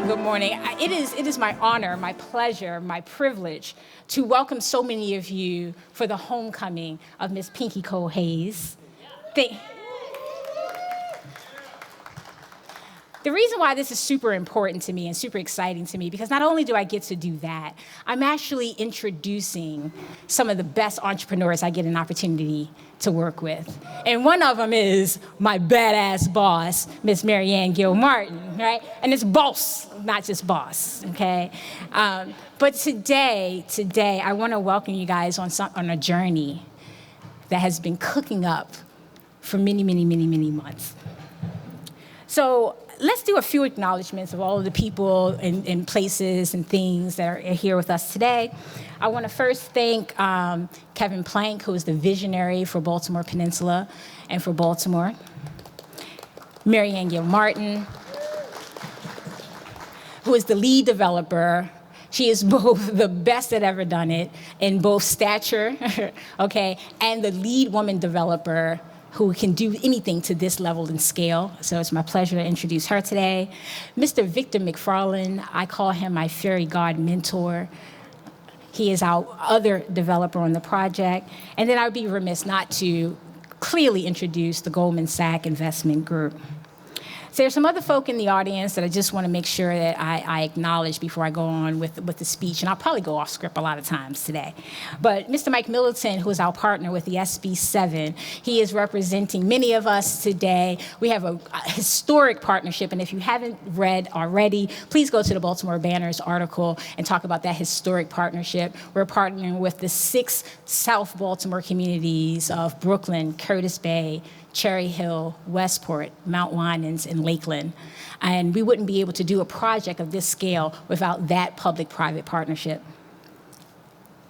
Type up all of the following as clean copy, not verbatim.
Good morning. It is my honor, my pleasure, my privilege to welcome so many of you for the homecoming of Miss Pinky Cole Hayes. The reason why this is super important to me and super exciting to me, because not only do I get to do that, I'm actually introducing some of the best entrepreneurs I get an opportunity to work with. And one of them is my badass boss, Miss MaryAnn Gilmartin, right? And it's boss, not just boss, okay? But today, I want to welcome you guys on a journey that has been cooking up for many months. So let's do a few acknowledgments of all of the people and places and things that are here with us today. I want to first thank Kevin Plank, who is the visionary for Baltimore Peninsula and for Baltimore. MaryAnn Gilmartin, who is the lead developer. She is both the best that ever done it in both stature, okay, and the lead woman developer who can do anything to this level and scale. So it's my pleasure to introduce her today. Mr. Victor McFarland, I call him my fairy god mentor. He is our other developer on the project. And then I would be remiss not to clearly introduce the Goldman Sachs Investment Group. So there's some other folk in the audience that I just want to make sure that I acknowledge before I go on with the speech, and I'll probably go off script a lot of times today. But Mr. Mike Militant, who is our partner with the SB7, he is representing many of us today. We have a historic partnership, and if you haven't read already, please go to the Baltimore Banner's article and talk about that historic partnership. We're partnering with the 6 South Baltimore communities of Brooklyn, Curtis Bay, Cherry Hill, Westport, Mount Winans, and Lakeland. And we wouldn't be able to do a project of this scale without that public-private partnership.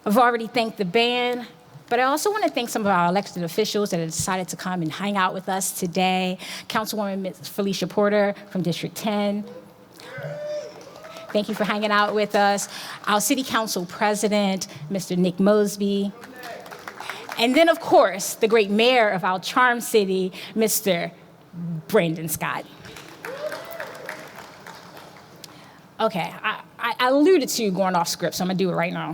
I've already thanked the band, but I also want to thank some of our elected officials that have decided to come and hang out with us today. Councilwoman Ms. Felicia Porter from District 10. Thank you for hanging out with us. Our City Council President, Mr. Nick Mosby. And then, of course, the great mayor of our charm city, Mr. Brandon Scott. Okay, I alluded to going off script, so I'm gonna do it right now.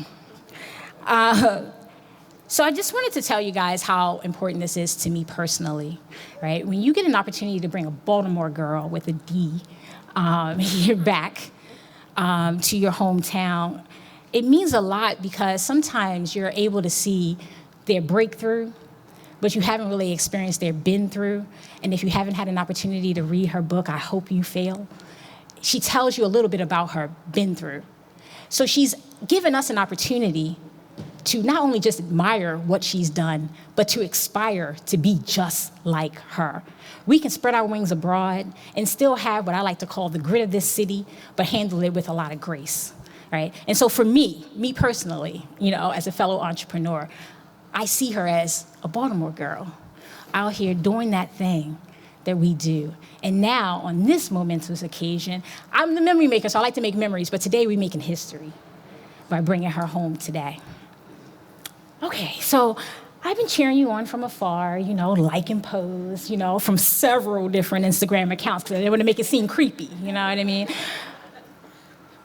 So I just wanted to tell you guys how important this is to me personally, right? When you get an opportunity to bring a Baltimore girl with a D here back to your hometown, it means a lot because sometimes you're able to see their breakthrough, but you haven't really experienced their been through. And if you haven't had an opportunity to read her book, I Hope You Fail, she tells you a little bit about her been through. So she's given us an opportunity to not only just admire what she's done, but to aspire to be just like her. We can spread our wings abroad and still have what I like to call the grit of this city, but handle it with a lot of grace, right? And so for me personally, as a fellow entrepreneur, I see her as a Baltimore girl out here doing that thing that we do. And now, on this momentous occasion, I'm the memory maker, so I like to make memories, but today we're making history by bringing her home today. Okay, so I've been cheering you on from afar, like and pose, from several different Instagram accounts, because I didn't want to make it seem creepy, you know what I mean?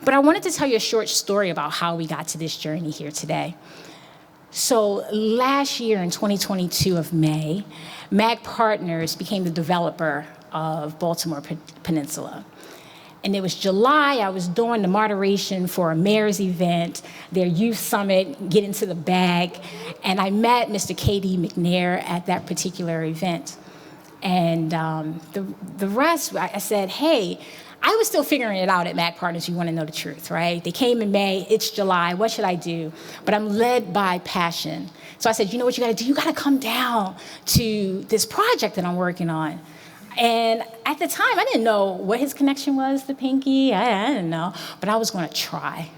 But I wanted to tell you a short story about how we got to this journey here today. So last year in 2022 of May, MAG Partners became the developer of Baltimore Peninsula. And it was July, I was doing the moderation for a mayor's event, their youth summit, get into the bag, and I met Mr. K.D. McNair at that particular event. And the rest, I said, hey, I was still figuring it out at MAG Partners, you want to know the truth, right? They came in May, it's July, what should I do? But I'm led by passion. So I said, you know what you got to do? You got to come down to this project that I'm working on. And at the time, I didn't know what his connection was to Pinky. I didn't know, but I was going to try.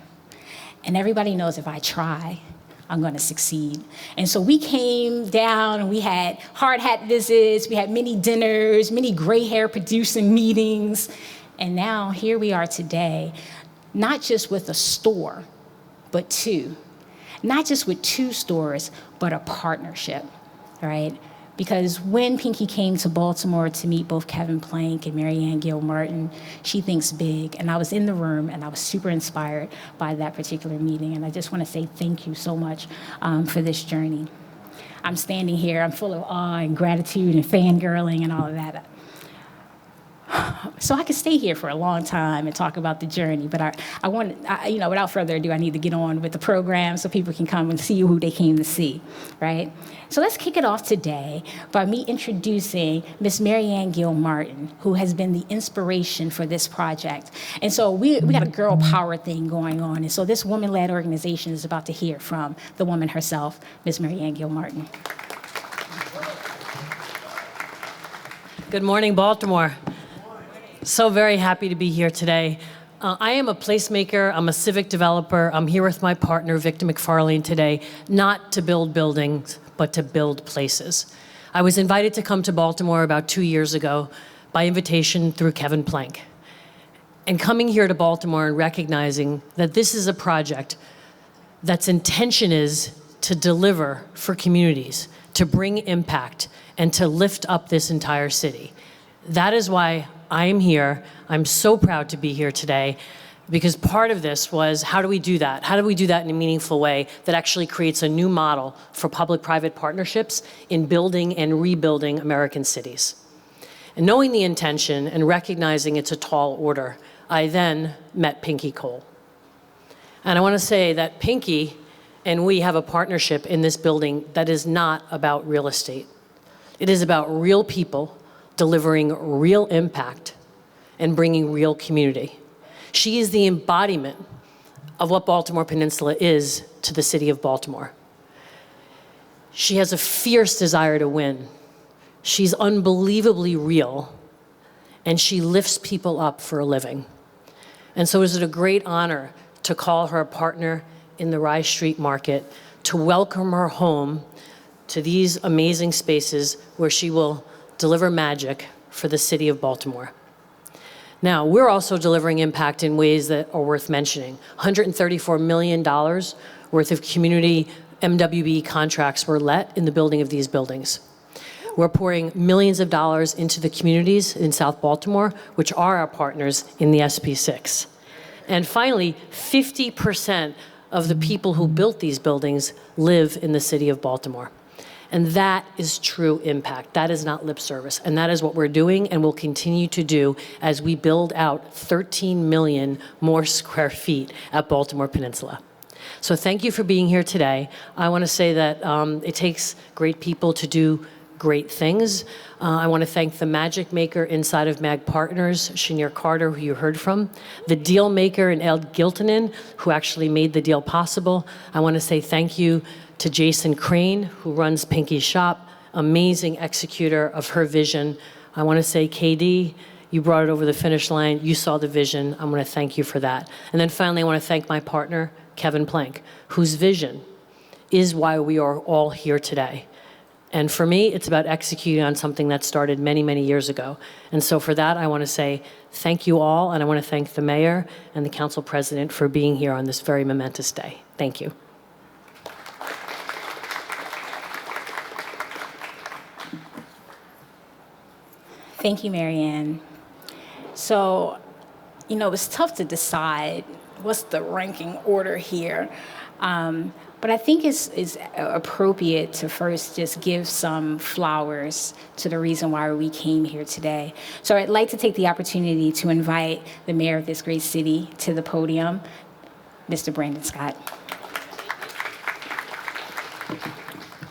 And everybody knows if I try, I'm going to succeed. And so we came down and we had hard hat visits, we had many dinners, many gray hair producing meetings. And now here we are today, not just with a store, but two. Not just with two stores, but a partnership, right? Because when Pinky came to Baltimore to meet both Kevin Plank and MaryAnn Gilmartin, she thinks big. And I was in the room, and I was super inspired by that particular meeting. And I just want to say thank you so much for this journey. I'm standing here, I'm full of awe and gratitude and fangirling and all of that. So I could stay here for a long time and talk about the journey, but without further ado, I need to get on with the program so people can come and see who they came to see, right? So let's kick it off today by me introducing Miss MaryAnn Gilmartin, who has been the inspiration for this project. And so we got a girl power thing going on, and so this woman-led organization is about to hear from the woman herself, Miss MaryAnn Gilmartin. Good morning, Baltimore. So very happy to be here today. I am a placemaker, I'm a civic developer. I'm here with my partner, Victor McFarlane, today, not to build buildings, but to build places. I was invited to come to Baltimore about 2 years ago by invitation through Kevin Plank. And coming here to Baltimore and recognizing that this is a project that's intention is to deliver for communities, to bring impact, and to lift up this entire city. That is why I am here. I'm so proud to be here today because part of this was how do we do that? How do we do that in a meaningful way that actually creates a new model for public-private partnerships in building and rebuilding American cities? And knowing the intention and recognizing it's a tall order, I then met Pinky Cole. And I want to say that Pinky and we have a partnership in this building that is not about real estate. It is about real people delivering real impact and bringing real community. She is the embodiment of what Baltimore Peninsula is to the city of Baltimore. She has a fierce desire to win. She's unbelievably real, and she lifts people up for a living. And so is it a great honor to call her a partner in the Rye Street Market, to welcome her home to these amazing spaces where she will deliver magic for the city of Baltimore. Now, we're also delivering impact in ways that are worth mentioning. $134 million worth of community MWB contracts were let in the building of these buildings. We're pouring millions of dollars into the communities in South Baltimore, which are our partners in the SB6. And finally, 50% of the people who built these buildings live in the city of Baltimore. And that is true impact. That is not lip service. And that is what we're doing and will continue to do as we build out 13 million more square feet at Baltimore Peninsula. So thank you for being here today. I want to say that it takes great people to do great things. I want to thank the magic maker inside of MAG Partners, Shanier Carter, who you heard from, the deal maker in Ed Giltonen, who actually made the deal possible. I want to say thank you to Jason Crane, who runs Pinky's Shop, amazing executor of her vision. I want to say, KD, you brought it over the finish line. You saw the vision. I want to thank you for that. And then finally, I want to thank my partner, Kevin Plank, whose vision is why we are all here today. And for me, it's about executing on something that started many, many years ago. And so for that, I want to say thank you all, and I want to thank the mayor and the council president for being here on this very momentous day. Thank you. Thank you, MaryAnn. So, it's tough to decide what's the ranking order here. But I think it's appropriate to first just give some flowers to the reason why we came here today. So I'd like to take the opportunity to invite the mayor of this great city to the podium, Mr. Brandon Scott.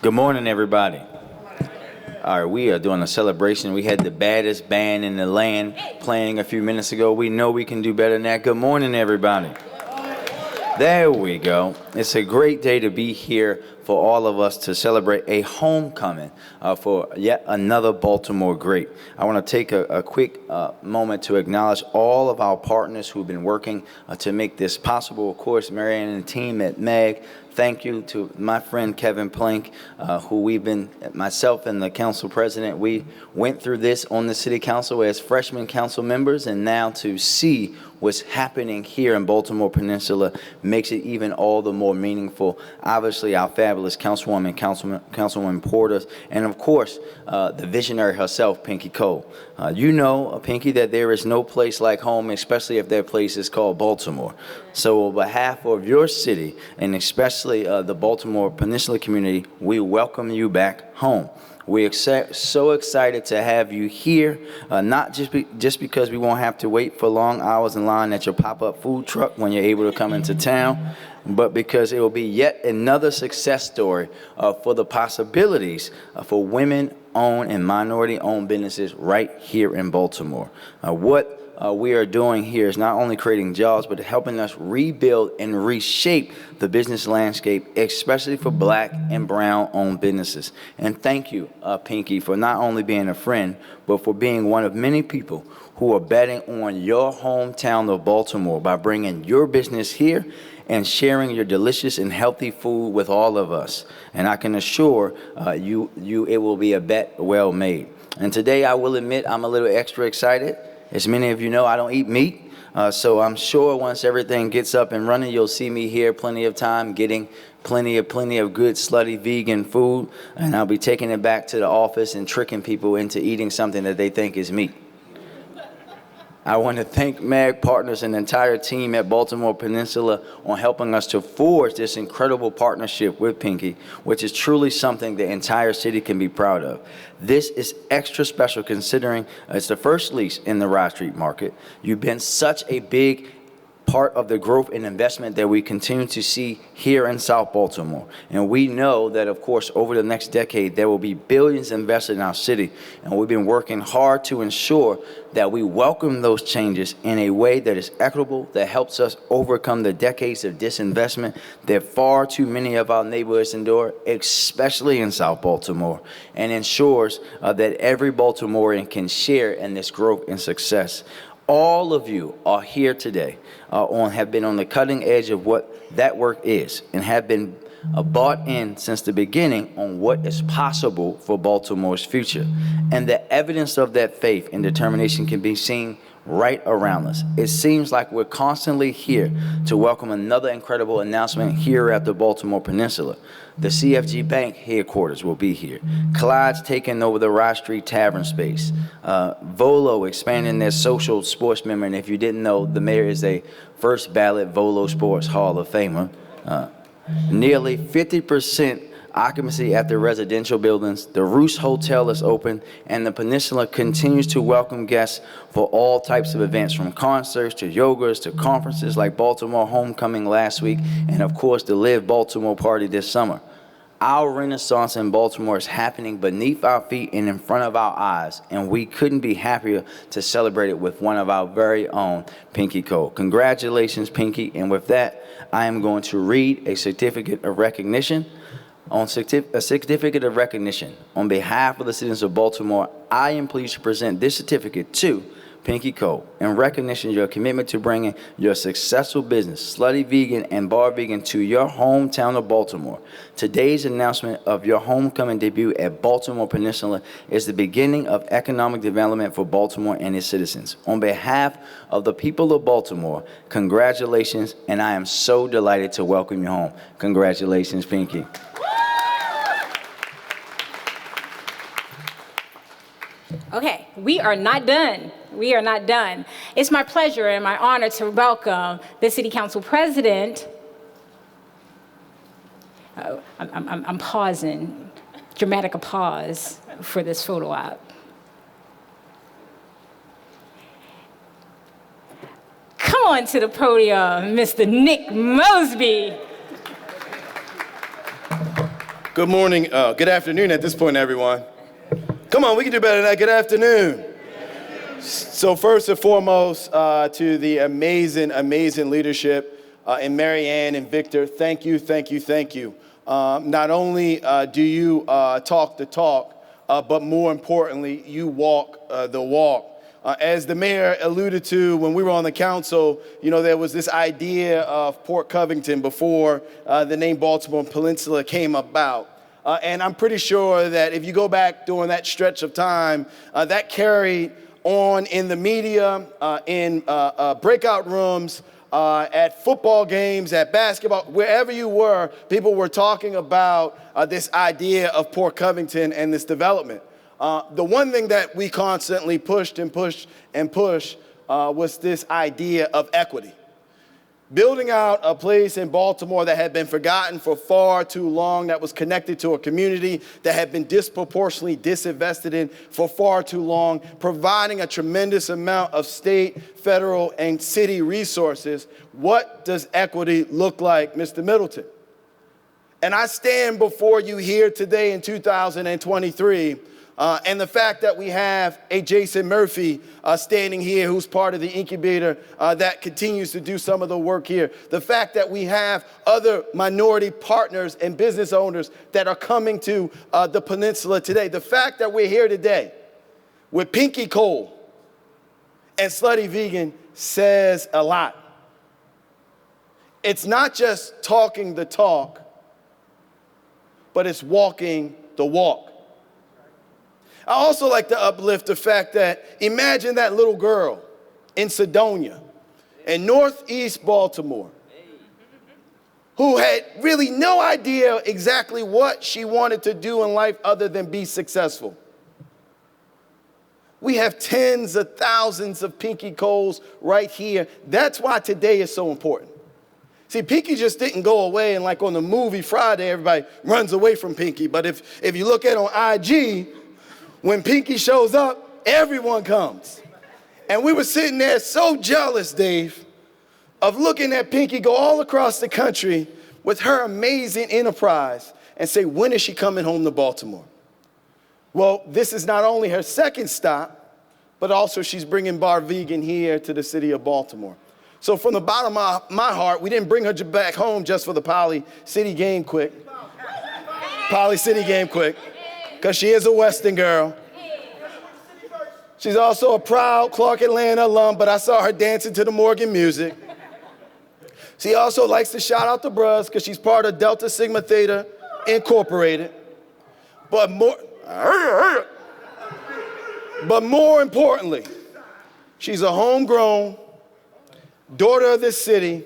Good morning, everybody. All right, we are doing a celebration. We had the baddest band in the land playing a few minutes ago. We know we can do better than that. Good morning, everybody. There we go. It's a great day to be here for all of us to celebrate a homecoming for yet another Baltimore great. I want to take a quick moment to acknowledge all of our partners who've been working to make this possible. Of course, MaryAnn and the team at MAG. Thank you to my friend Kevin Plank, who myself and the council president, we went through this on the city council as freshman council members, and now to see what's happening here in Baltimore Peninsula makes it even all the more meaningful. Obviously, our fabulous Councilwoman Porter, and of course, the visionary herself, Pinky Cole. You know, Pinky, that there is no place like home, especially if that place is called Baltimore. So on behalf of your city, and especially the Baltimore Peninsula community, we welcome you back home. We're so excited to have you here, not just because we won't have to wait for long hours in line at your pop-up food truck when you're able to come into town, but because it will be yet another success story for the possibilities for women-owned and minority-owned businesses right here in Baltimore. What we are doing here is not only creating jobs, but helping us rebuild and reshape the business landscape, especially for Black and brown-owned businesses. And thank you, Pinky, for not only being a friend, but for being one of many people who are betting on your hometown of Baltimore by bringing your business here and sharing your delicious and healthy food with all of us. And I can assure you it will be a bet well made. And today, I will admit, I'm a little extra excited. As many of you know, I don't eat meat, so I'm sure once everything gets up and running, you'll see me here plenty of time getting plenty of good slutty vegan food, and I'll be taking it back to the office and tricking people into eating something that they think is meat. I want to thank MAG partners and the entire team at Baltimore Peninsula on helping us to forge this incredible partnership with Pinky, which is truly something the entire city can be proud of. This is extra special considering it's the first lease in the Rye Street market. You've been such a big part of the growth and investment that we continue to see here in South Baltimore. And we know that, of course, over the next decade, there will be billions invested in our city. And we've been working hard to ensure that we welcome those changes in a way that is equitable, that helps us overcome the decades of disinvestment that far too many of our neighborhoods endure, especially in South Baltimore, and ensures that every Baltimorean can share in this growth and success. All of you are here today have been on the cutting edge of what that work is and have been bought in since the beginning on what is possible for Baltimore's future. And the evidence of that faith and determination can be seen right around us. It seems like we're constantly here to welcome another incredible announcement here at the Baltimore Peninsula. The CFG Bank headquarters will be here. Clyde's taking over the Rye Street Tavern space. Volo expanding their social sports member, and if you didn't know, the mayor is a first ballot Volo Sports Hall of Famer. Nearly 50% occupancy at the residential buildings. The Roost Hotel is open, and the Peninsula continues to welcome guests for all types of events, from concerts to yogas to conferences like Baltimore Homecoming last week, and of course the Live Baltimore Party this summer. Our renaissance in Baltimore is happening beneath our feet and in front of our eyes, and we couldn't be happier to celebrate it with one of our very own, Pinky Cole. Congratulations, Pinky, and with that, I am going to read a certificate of recognition. A certificate of recognition. On behalf of the citizens of Baltimore, I am pleased to present this certificate to Pinky Cole in recognition of your commitment to bringing your successful business, Slutty Vegan and Bar Vegan, to your hometown of Baltimore. Today's announcement of your homecoming debut at Baltimore Peninsula is the beginning of economic development for Baltimore and its citizens. On behalf of the people of Baltimore, congratulations, and I am so delighted to welcome you home. Congratulations, Pinky. Okay, we are not done. We are not done. It's my pleasure and my honor to welcome the City Council President. I'm pausing, dramatic pause for this photo op. Come on to the podium, Mr. Nick Mosby. Good morning, good afternoon at this point, everyone. Come on, we can do better than that. Good afternoon. So first and foremost, to the amazing leadership in MaryAnn and Victor, thank you Not only do you talk the talk, but more importantly, you walk the walk. As the mayor alluded to when we were on the council, there was this idea of Port Covington before the name Baltimore Peninsula came about. And I'm pretty sure that if you go back during that stretch of time, that carried on in the media, in breakout rooms, at football games, at basketball, wherever you were, people were talking about this idea of Port Covington and this development. The one thing that we constantly pushed was this idea of equity. Building out a place in Baltimore that had been forgotten for far too long, that was connected to a community that had been disproportionately disinvested in for far too long, providing a tremendous amount of state, federal, and city resources. What does equity look like, Mr. Middleton? And I stand before you here today in 2023, and the fact that we have a Jason Murphy standing here who's part of the incubator that continues to do some of the work here. The fact that we have other minority partners and business owners that are coming to the peninsula today. The fact that we're here today with Pinky Cole and Slutty Vegan says a lot. It's not just talking the talk, but it's walking the walk. I also like to uplift the fact that imagine that little girl in Sedonia in northeast Baltimore who had really no idea exactly what she wanted to do in life other than be successful. We have tens of thousands of Pinky Coles right here. That's why today is so important. See, Pinky just didn't go away, and like on the movie Friday, everybody runs away from Pinky. But if you look at it on IG, when Pinky shows up, everyone comes. And we were sitting there so jealous, Dave, of looking at Pinky go all across the country with her amazing enterprise and say, when is she coming home to Baltimore? Well, this is not only her second stop, but also she's bringing Bar Vegan here to the city of Baltimore. So from the bottom of my heart, we didn't bring her back home just for the Poly City Game Quick. Poly City Game Quick. Because she is a Western girl. She's also a proud Clark Atlanta alum, but I saw her dancing to the Morgan music. She also likes to shout out the bros because she's part of Delta Sigma Theta Incorporated. But more importantly, she's a homegrown daughter of this city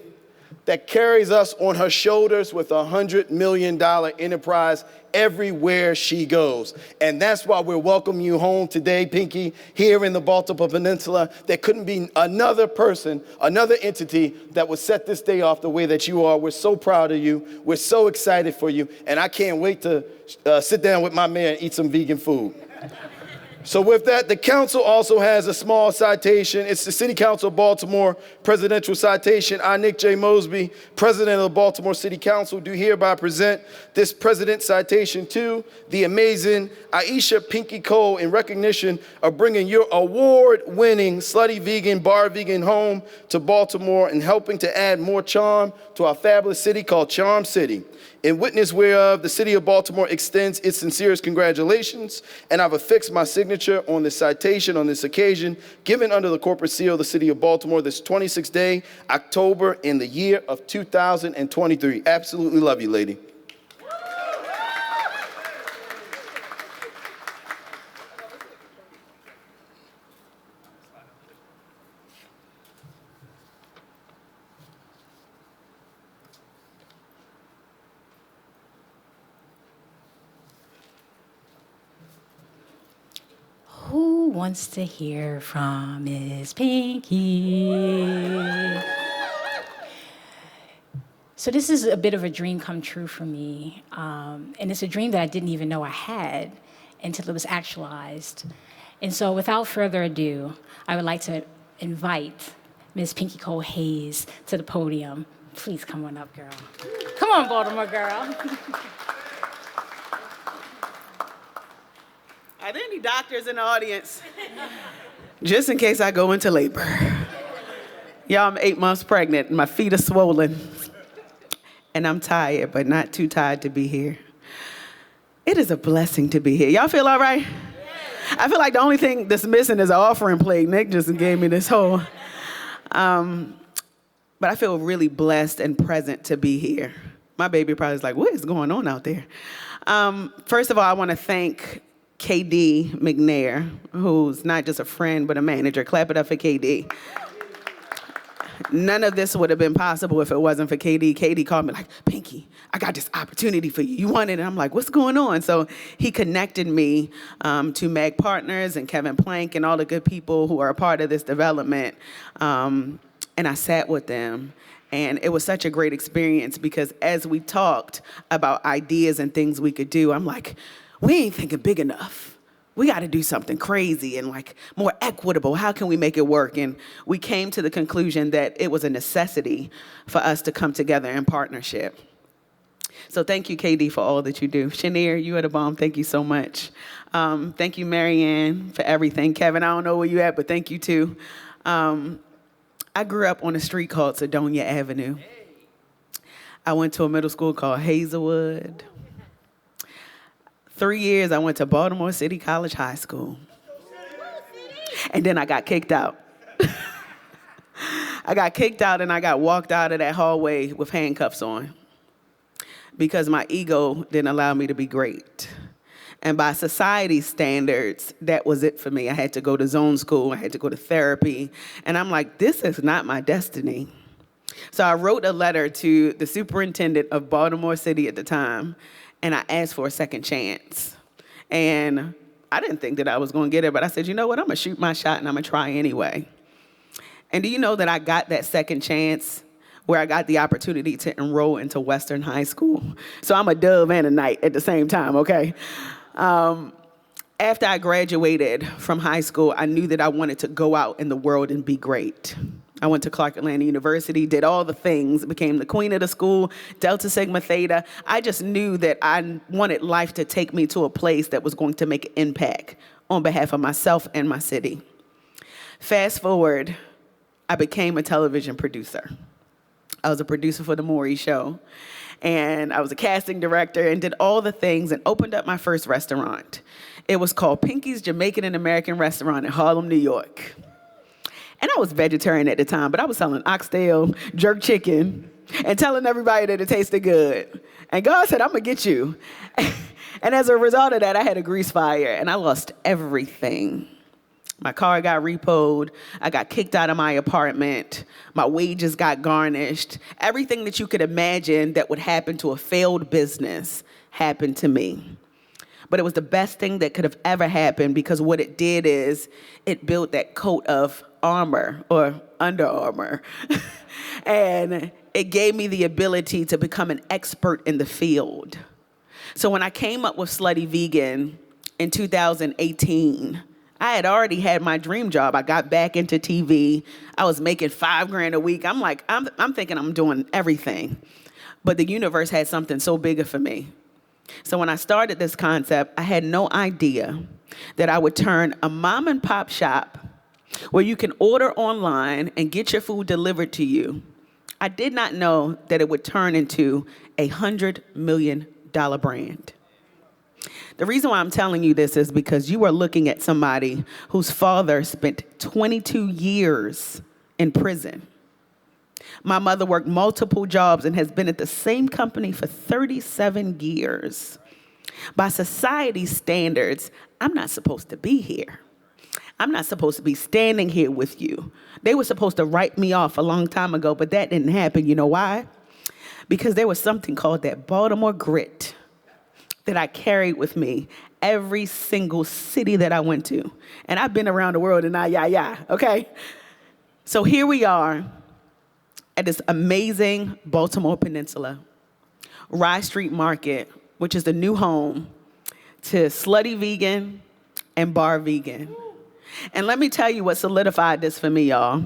that carries us on her shoulders with a $100 million enterprise everywhere she goes. And that's why we're welcoming you home today, Pinky, here in the Baltimore Peninsula. There couldn't be another person, another entity that would set this day off the way that you are. We're so proud of you. We're so excited for you. And I can't wait to sit down with my mayor and eat some vegan food. So with that, the council also has a small citation. It's the City Council of Baltimore Presidential Citation. I, Nick J. Mosby, President of the Baltimore City Council, do hereby present this President Citation to the amazing Aisha Pinky Cole in recognition of bringing your award-winning Slutty Vegan Bar Vegan home to Baltimore and helping to add more charm to our fabulous city called Charm City. In witness whereof, the city of Baltimore extends its sincerest congratulations, and I've affixed my signature on this citation on this occasion, given under the corporate seal of the city of Baltimore this 26th day, October, in the year of 2023. Absolutely love you, lady. Who wants to hear from Miss Pinky? So this is a bit of a dream come true for me. And it's a dream that I didn't even know I had until it was actualized. And so without further ado, I would like to invite Miss Pinky Cole Hayes to the podium. Please come on up, girl. Come on, Baltimore girl. Are there any doctors in the audience? Just in case I go into labor. Y'all, I'm 8 months pregnant and my feet are swollen. and I'm tired, but not too tired to be here. It is a blessing to be here. Y'all feel all right? I feel like the only thing that's missing is an offering plate. Nick just gave me this whole, but I feel really blessed and present to be here. My baby probably is like, what is going on out there? First of all, I want to thank KD McNair, who's not just a friend, but a manager. Clap it up for KD. None of this would have been possible if it wasn't for KD. KD called me like, Pinky, I got this opportunity for you. You want it? And I'm like, what's going on? So he connected me to Mag Partners and Kevin Plank and all the good people who are a part of this development. And I sat with them. And it was such a great experience because as we talked about ideas and things we could do, I'm like, we ain't thinking big enough. We got to do something crazy and like more equitable. How can we make it work? And we came to the conclusion that it was a necessity for us to come together in partnership. So thank you, KD, for all that you do. Shanier, you are the bomb. Thank you so much. Thank you, MaryAnn, for everything. Kevin, I don't know where you at, but thank you too. I grew up on a street called Sedonia Avenue. I went to a middle school called Hazelwood. 3 years, I went to Baltimore City College High School. And then I got kicked out. I got kicked out and I got walked out of that hallway with handcuffs on because my ego didn't allow me to be great. And by society standards, that was it for me. I had to go to zone school. I had to go to therapy. And I'm like, this is not my destiny. So I wrote a letter to the superintendent of Baltimore City at the time, and I asked for a second chance. And I didn't think that I was going to get it, but I said, you know what? I'm going to shoot my shot, and I'm going to try anyway. And do you know that I got that second chance where I got the opportunity to enroll into Western High School? So I'm a dove and a knight at the same time, okay? After I graduated from high school, I knew that I wanted to go out in the world and be great. I went to Clark Atlanta University, did all the things, became the queen of the school, Delta Sigma Theta. I just knew that I wanted life to take me to a place that was going to make an impact on behalf of myself and my city. Fast forward, I became a television producer. I was a producer for The Maury Show, and I was a casting director and did all the things and opened up my first restaurant. It was called Pinky's Jamaican and American Restaurant in Harlem, New York. And I was vegetarian at the time, but I was selling oxtail, jerk chicken, and telling everybody that it tasted good. And God said, I'm gonna get you. And as a result of that, I had a grease fire, and I lost everything. My car got repoed. I got kicked out of my apartment. My wages got garnished. Everything that you could imagine that would happen to a failed business happened to me. But it was the best thing that could have ever happened because what it did is it built that coat of armor or Under Armour. And it gave me the ability to become an expert in the field. So when I came up with Slutty Vegan in 2018, I had already had my dream job. I got back into TV. I was making $5,000 a week. I'm like, I'm thinking I'm doing everything. But the universe had something so bigger for me. So when I started this concept, I had no idea that I would turn a mom and pop shop where you can order online and get your food delivered to you. I did not know that it would turn into a $100 million brand. The reason why I'm telling you this is because you are looking at somebody whose father spent 22 years in prison. My mother worked multiple jobs and has been at the same company for 37 years. By society's standards, I'm not supposed to be here. I'm not supposed to be standing here with you. They were supposed to write me off a long time ago, but that didn't happen. You know why? Because there was something called that Baltimore grit that I carried with me every single city that I went to. And I've been around the world and okay? So here we are at this amazing Baltimore Peninsula, Rye Street Market, which is the new home to Slutty Vegan and Bar Vegan. And let me tell you what solidified this for me, y'all.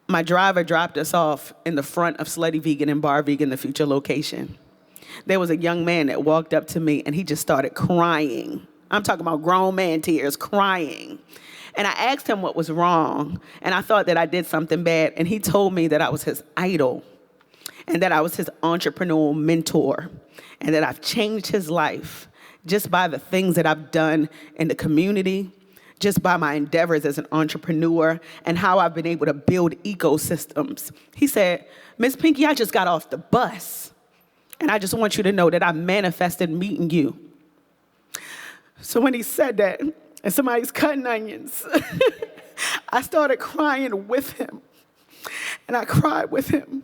My driver dropped us off in the front of Slutty Vegan and Bar Vegan, the future location. There was a young man that walked up to me and he just started crying. I'm talking about grown man tears, crying. And I asked him what was wrong, and I thought that I did something bad, and he told me that I was his idol. and that I was his entrepreneurial mentor, and that I've changed his life just by the things that I've done in the community, just by my endeavors as an entrepreneur, and how I've been able to build ecosystems. He said, Miss Pinky, I just got off the bus, and I just want you to know that I manifested meeting you. So when he said that, and somebody's cutting onions, I started crying with him. And I cried with him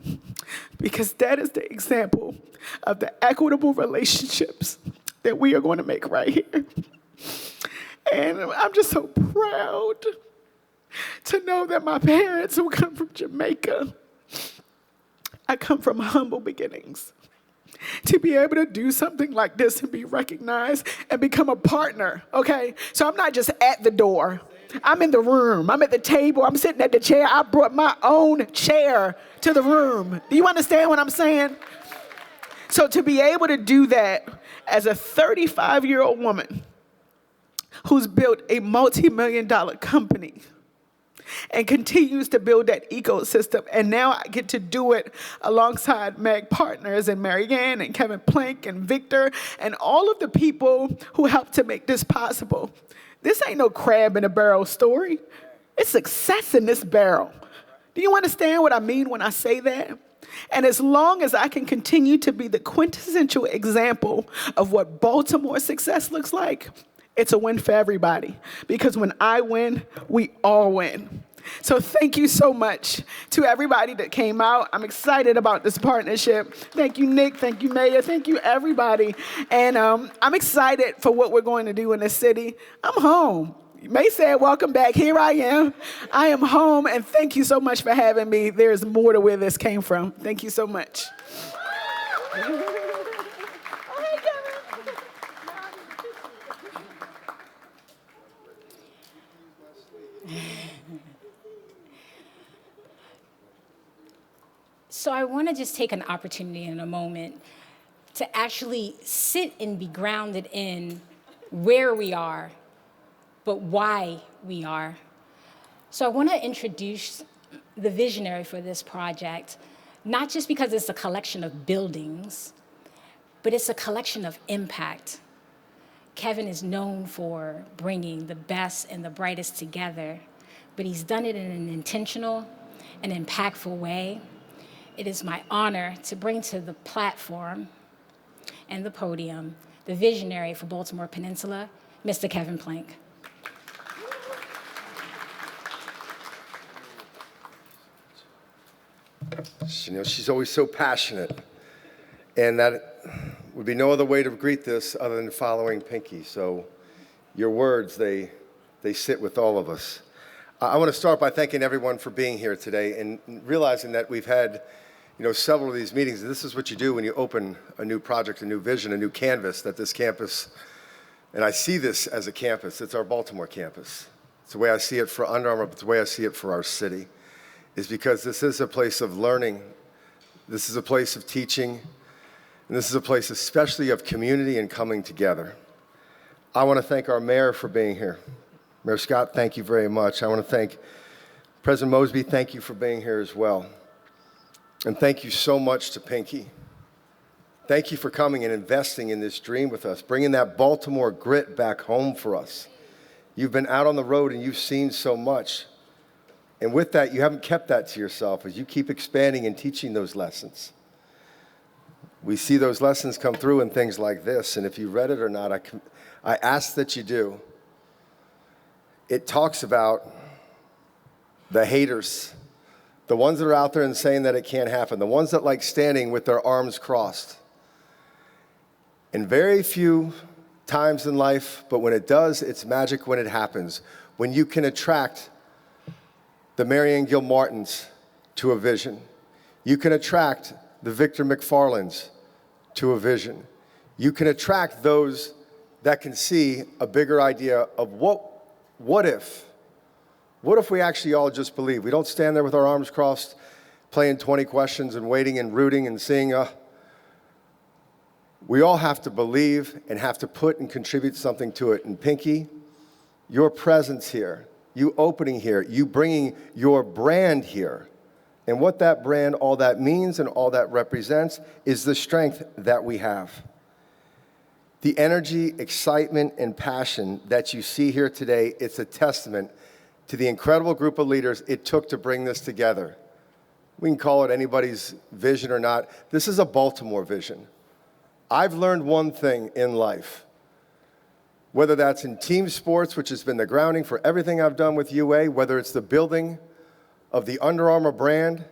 because that is the example of the equitable relationships that we are going to make right here. And I'm just so proud to know that my parents, who come from Jamaica, I come from humble beginnings. To be able to do something like this and be recognized and become a partner, okay? So I'm not just at the door. I'm in the room. I'm at the table. I'm sitting at the chair. I brought my own chair to the room. Do you understand what I'm saying? So to be able to do that as a 35-year-old woman who's built a multi-million-dollar company and continues to build that ecosystem. And now I get to do it alongside Meg Partners and MaryAnn and Kevin Plank and Victor and all of the people who helped to make this possible. This ain't no crab in a barrel story. It's success in this barrel. Do you understand what I mean when I say that? And as long as I can continue to be the quintessential example of what Baltimore success looks like, it's a win for everybody. Because when I win, we all win. So thank you so much to everybody that came out. I'm excited about this partnership. Thank you, Nick. Thank you, Mayor. Thank you, everybody. And I'm excited for what we're going to do in the city. I'm home. You may say, welcome back. Here I am. I am home, and thank you so much for having me. There's more to where this came from. Thank you so much. So I want to just take an opportunity in a moment to actually sit and be grounded in where we are, but why we are. So I want to introduce the visionary for this project, not just because it's a collection of buildings, but it's a collection of impact. Kevin is known for bringing the best and the brightest together, but he's done it in an intentional and impactful way. It is my honor to bring to the platform and the podium the visionary for Baltimore Peninsula, Mr. Kevin Plank. You know, she's always so passionate, and that would be no other way to greet this other than following Pinky. So your words, they sit with all of us. I want to start by thanking everyone for being here today and realizing that we've had several of these meetings. This is what you do when you open a new project, a new vision, a new canvas that this campus, and I see this as a campus. It's our Baltimore campus. It's the way I see it for Under Armour, but it's the way I see it for our city, is because this is a place of learning. This is a place of teaching. And this is a place especially of community and coming together. I want to thank our mayor for being here. Mayor Scott, thank you very much. I want to thank President Mosby. Thank you for being here as well. And thank you so much to Pinky. Thank you for coming and investing in this dream with us, bringing that Baltimore grit back home for us. You've been out on the road and you've seen so much. And with that, you haven't kept that to yourself as you keep expanding and teaching those lessons. We see those lessons come through in things like this, and if you read it or not, I ask that you do. It talks about the haters, the ones that are out there and saying that it can't happen, the ones that like standing with their arms crossed. And very few times in life, but when it does, it's magic when it happens. When you can attract the MaryAnn Gilmartins to a vision. You can attract the Victor McFarlands to a vision. You can attract those that can see a bigger idea of what if we actually all just believe? We don't stand there with our arms crossed, playing 20 questions and waiting and rooting and seeing. We all have to believe and have to put and contribute something to it. And Pinky, your presence here, you opening here, you bringing your brand here, And what that brand, all that means and all that represents is the strength that we have. The energy, excitement, and passion that you see here today, it's a testament to the incredible group of leaders it took to bring this together. We can call it anybody's vision or not. This is a Baltimore vision. I've learned one thing in life, whether that's in team sports, which has been the grounding for everything I've done with UA, whether it's the building of the Under Armour brand,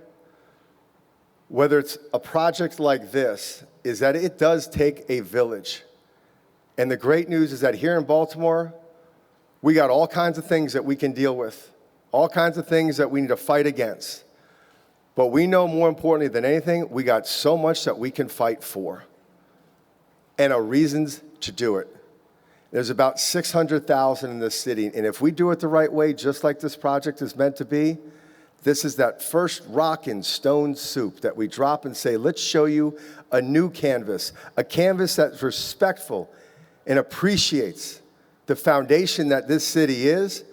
whether it's a project like this, is that it does take a village. And the great news is that here in Baltimore, we got all kinds of things that we can deal with, all kinds of things that we need to fight against. But we know more importantly than anything, we got so much that we can fight for and are reasons to do it. There's about 600,000 in this city, and if we do it the right way, just like this project is meant to be, this is that first rock and stone soup that we drop and say, let's show you a new canvas, a canvas that's respectful and appreciates the foundation that this city is,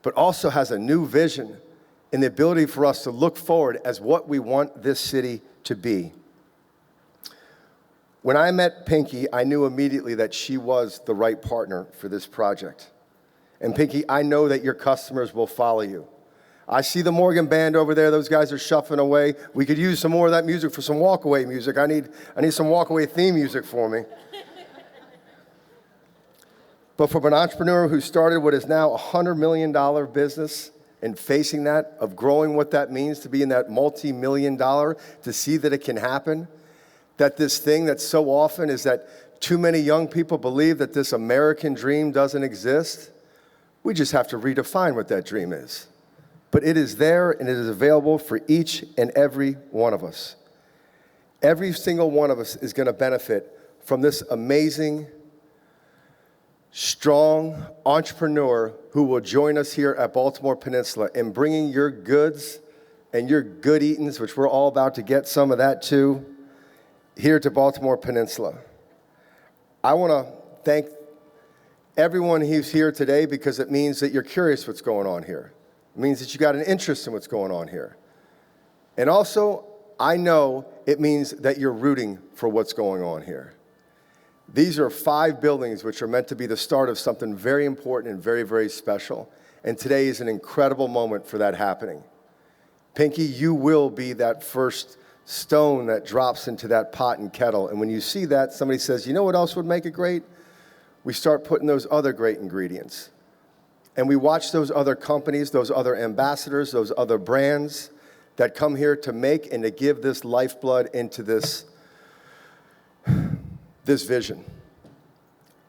but also has a new vision and the ability for us to look forward as what we want this city to be. When I met Pinky, I knew immediately that she was the right partner for this project. And Pinky, I know that your customers will follow you. I see the Morgan Band over there. Those guys are shuffling away. We could use some more of that music for some walkaway music. I need some walkaway theme music for me. But from an entrepreneur who started what is now a $100 million business and facing that, of growing what that means to be in that multi-million dollar, to see that it can happen, that this thing that so often is that too many young people believe that this American dream doesn't exist. We just have to redefine what that dream is. But it is there and it is available for each and every one of us. Every single one of us is going to benefit from this amazing, strong entrepreneur who will join us here at Baltimore Peninsula in bringing your goods and your good eatings, which we're all about to get some of that too, here to Baltimore Peninsula. I want to thank everyone who's here today because it means that you're curious what's going on here. It means that you got an interest in what's going on here. And also, I know it means that you're rooting for what's going on here. These are 5 buildings which are meant to be the start of something very important and very, very special. And today is an incredible moment for that happening. Pinky, you will be that first stone that drops into that pot and kettle. And when you see that, somebody says, you know what else would make it great? We start putting those other great ingredients. And we watch those other companies, those other ambassadors, those other brands that come here to make and to give this lifeblood into this vision.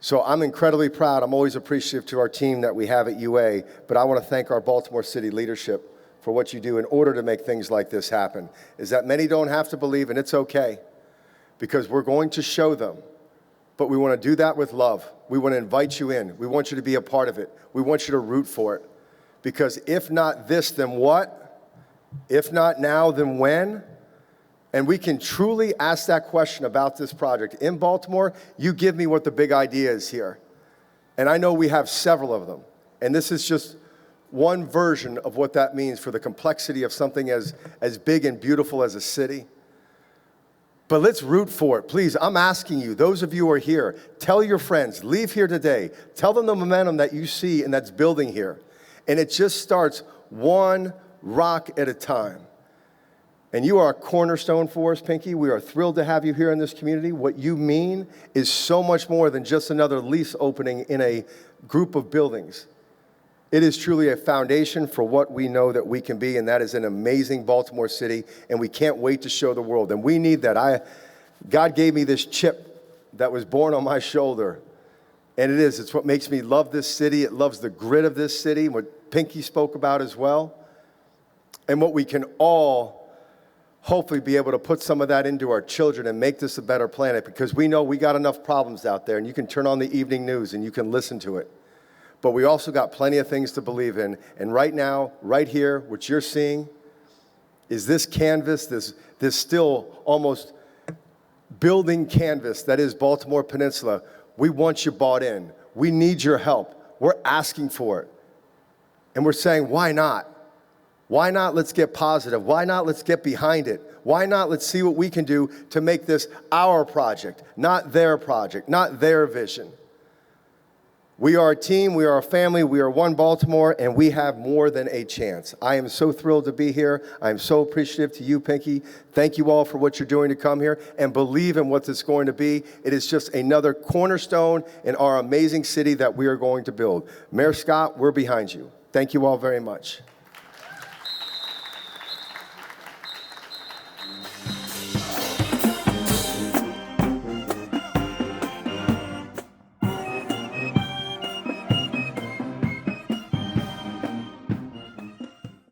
So I'm incredibly proud. I'm always appreciative to our team that we have at UA, but I want to thank our Baltimore City leadership for what you do in order to make things like this happen. Is that many don't have to believe, and it's okay, because we're going to show them. But we want to do that with love. We want to invite you in. We want you to be a part of it. We want you to root for it. Because if not this, then what? If not now, then when? And we can truly ask that question about this project. In Baltimore, you give me what the big idea is here. And I know we have several of them. And this is just one version of what that means for the complexity of something as big and beautiful as a city. But let's root for it. Please, I'm asking you, those of you who are here, tell your friends, leave here today. Tell them the momentum that you see and that's building here. And it just starts one rock at a time. And you are a cornerstone for us, Pinky. We are thrilled to have you here in this community. What you mean is so much more than just another lease opening in a group of buildings. It is truly a foundation for what we know that we can be, and that is an amazing Baltimore City, and we can't wait to show the world. And we need that. God gave me this chip that was born on my shoulder, and it's what makes me love this city. It loves the grit of this city, what Pinky spoke about as well, and what we can all hopefully be able to put some of that into our children and make this a better planet, because we know we got enough problems out there, and you can turn on the evening news and you can listen to it. But we also got plenty of things to believe in. And right now, right here, what you're seeing is this canvas, this still almost building canvas that is Baltimore Peninsula. We want you bought in. We need your help. We're asking for it. And we're saying, why not? Why not let's get positive? Why not let's get behind it? Why not let's see what we can do to make this our project, not their project, not their vision. We are a team, we are a family, we are one Baltimore, and we have more than a chance. I am so thrilled to be here. I am so appreciative to you, Pinky. Thank you all for what you're doing to come here and believe in what it's going to be. It is just another cornerstone in our amazing city that we are going to build. Mayor Scott, we're behind you. Thank you all very much.